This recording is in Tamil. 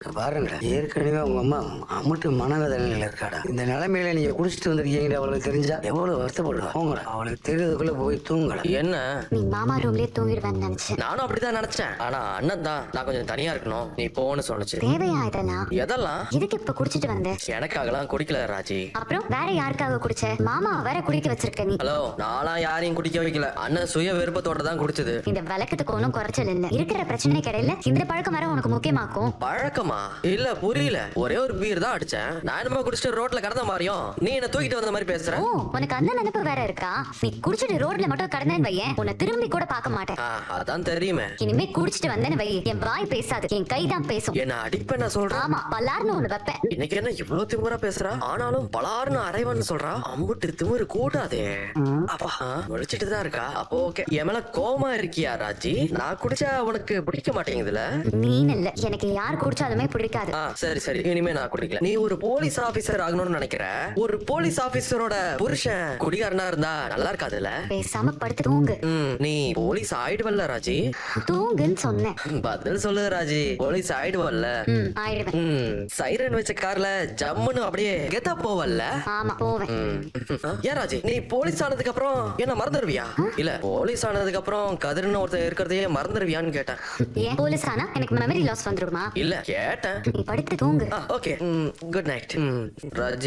பாருங்கடா, ஏற்கனவே உங்க அம்மா அம்முட்டு மனவேதனையில இருக்காடா. இந்த நிலைமையில நீங்க குடிச்சிட்டு வந்திருக்கீங்க அவளுக்கு தெரிஞ்சா எவ்வளவு வருத்தப்படுவா. போங்கடா, அவளுக்கு தெரியுதுக்குள்ள போய் தூங்கடா. என்ன? நீ மாமா ரூம்லயே தூங்கிடுவேன்னு நினைச்சேன். நானும் அப்படிதான் நினைச்சேன். ஆனா அண்ணன் தான் நான் கொஞ்சம் தனியா இருக்கணும், நீ போன்னு சொன்னுச்சு. தேவையா இதெல்லாம்? எதெல்லாம்? எதுக்கு இப்ப குடிச்சிட்டு வந்த? எனக்காகலாம் குடிக்கல ராஜி. அப்புறம் வேற யாருக்காக குடிச்ச? மாமா வேற குடிக்க வச்சிருக்க நீ. ஹலோ, நான்லாம் யாரையும் குடிக்க வைக்கல. அண்ணன் சுய விருப்பத்தோட தான் குடிச்சது. இந்த விளக்கத்துக்கு ஒன்றும் குறைச்சல் இல்ல. இருக்கிற பிரச்சனை கிடையில இந்த பழக்கம் வர உனக்கு முக்கியமாக்கும். பழக்கமா? இல்ல புரியல. ஒரே ஒரு பீர் தான் அடிச்சேன். நான் என்னமா குடிச்சிட்டு ரோட்ல கடந்த மாதிரியும் நீ என்ன தூக்கிட்டு வந்த மாதிரி பேசுற? ஓ, உனக்கு அந்த நினைப்பு வேற இருக்கா? நீ குடிச்சிட்டு ரோட்ல மட்டும் கடந்தேன்னு வையேன், உன்னை திரும்பி கூட பார்க்க மாட்டேன். அதான் தெரியுமே. இனிமே குடிச்சிட்டு வந்தேன்னு வை, என் வாய் பேசாது, என் கை தான் பேசும். என்ன அடிப்பேன் நான் சொல்றேன். ஆமா, பல்லார்னு ஒண்ணு வைப்பேன். இன்னைக்கு என்ன இவ்வளவு திமுறா பேசுறா? ஆனாலும் பலார்னு அரைவன்னு சொல்றா. அம்புட்டு திமுறு கூடாதே. அப்பா முடிச்சிட்டு தான் இருக்கா. அப்போ ஓகே. என் மேல கோவமா இருக்கியா ராஜி? நான் குடிச்சா உனக்கு பிடிக்க மாட்டேங்குதுல? நீ இல்ல, எனக்கு யார் குடிச்சாலுமே பிடிக்காது. சரி சரி, இனிமே நான் குடிக்கல. நீ ஒரு போலீஸ் ஆபீசர் ஆகணும்னு நினைக்கிற. ஒரு போலீஸ் ஆபீசரோட புருஷன் குடிகாரனா இருந்தா நல்லா இருக்காதுல்ல? பேசாம படுத்து தூங்கு. நீ போலீஸ் ஆயிடுவல்ல ராஜி? தூங்குன்னு சொன்னேன். பதில் சொல்லு ராஜி. போலீஸ் ஆயிடுவல்ல? ஆயிடுவேன். சைரன் வச்ச கார்ல ஜம்முன்னு அப்படியே கெத்தா போவல்ல? ஆமா, போவேன். ஏன் ராஜி, நீ போலீஸ் ஆனதுக்கு அப்புறம் என்ன மறந்துடுவியா? இல்ல போலீஸ் ஆனதுக்கு அப்புறம் கதிர்னு ஒருத்தர் இருக்கிறதையே மறந்துடுவியான்னு கேட்டேன். ஏன் போலீஸ் ஆனா எனக்கு மெமரி லாஸ் வந்துருமா? இல்ல கேட்டேன். நீ படுத்து தூங்கு. Okay, good night Raji.